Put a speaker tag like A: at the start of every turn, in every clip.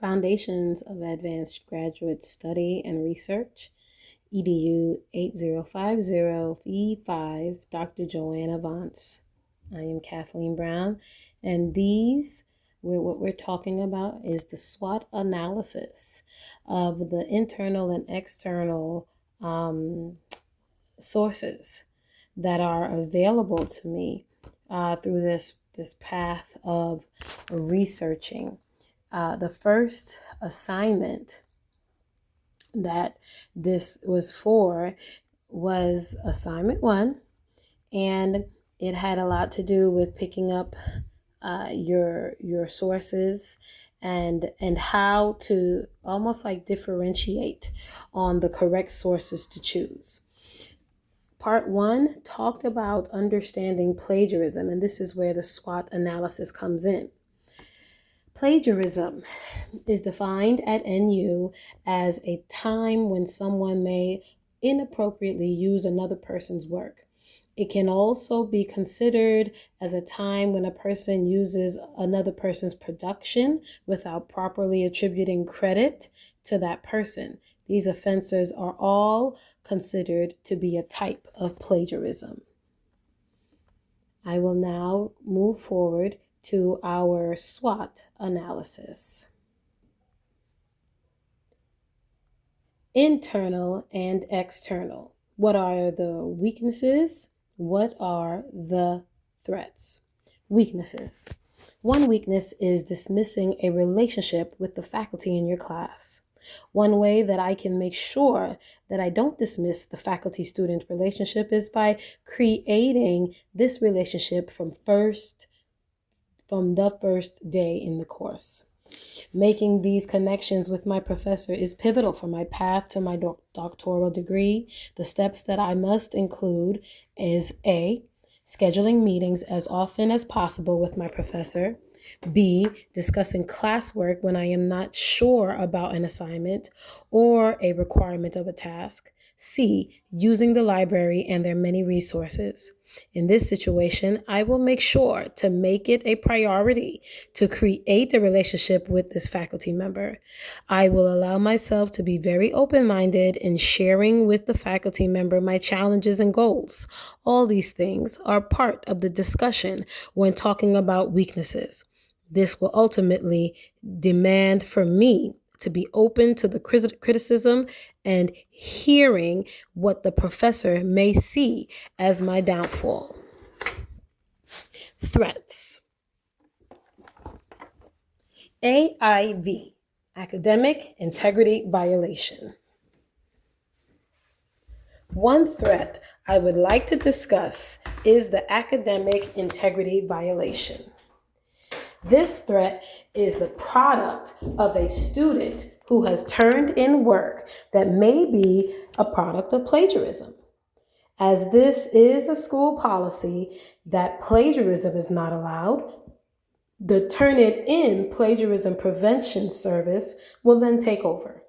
A: Foundations of Advanced Graduate Study and Research, EDU 8050V5, Dr. Joanna Vance. I am Kathleen Brown, and what we're talking about is the SWOT analysis of the internal and external sources that are available to me through this path of researching. The first assignment that this was for was assignment 1, and it had a lot to do with picking up your sources and how to almost like differentiate on the correct sources to choose. Part 1 talked about understanding plagiarism, and this is where the SWOT analysis comes in. Plagiarism is defined at NU as a time when someone may inappropriately use another person's work. It can also be considered as a time when a person uses another person's production without properly attributing credit to that person. These offenses are all considered to be a type of plagiarism. I will now move forward to our SWOT analysis. Internal and external. What are the weaknesses? What are the threats? Weaknesses. One weakness is dismissing a relationship with the faculty in your class. One way that I can make sure that I don't dismiss the faculty-student relationship is by creating this relationship from the first day in the course. Making these connections with my professor is pivotal for my path to my doctoral degree. The steps that I must include is A, scheduling meetings as often as possible with my professor. B, discussing classwork when I am not sure about an assignment or a requirement of a task. C, using the library and their many resources. In this situation, I will make sure to make it a priority to create a relationship with this faculty member. I will allow myself to be very open-minded in sharing with the faculty member my challenges and goals. All these things are part of the discussion when talking about weaknesses. This will ultimately demand for me to be open to the criticism and hearing what the professor may see as my downfall. Threats. AIV, academic integrity violation. One threat I would like to discuss is the academic integrity violation. This threat is the product of a student who has turned in work that may be a product of plagiarism. As this is a school policy that plagiarism is not allowed, the Turnitin Plagiarism Prevention Service will then take over.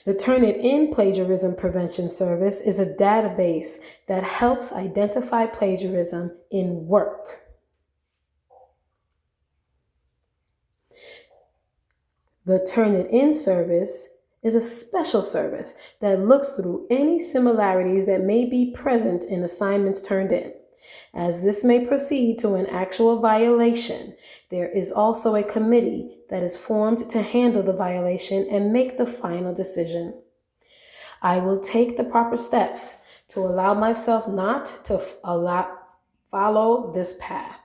A: The Turnitin Plagiarism Prevention Service is a database that helps identify plagiarism in work. The Turnitin service is a special service that looks through any similarities that may be present in assignments turned in. As this may proceed to an actual violation, there is also a committee that is formed to handle the violation and make the final decision. I will take the proper steps to allow myself not to follow this path.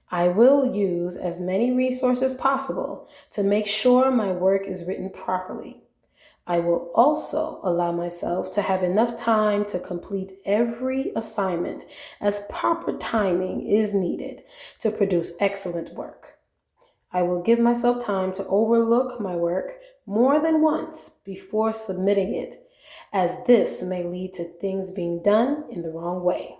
A: I will use as many resources possible to make sure my work is written properly. I will also allow myself to have enough time to complete every assignment as proper timing is needed to produce excellent work. I will give myself time to overlook my work more than once before submitting it, as this may lead to things being done in the wrong way.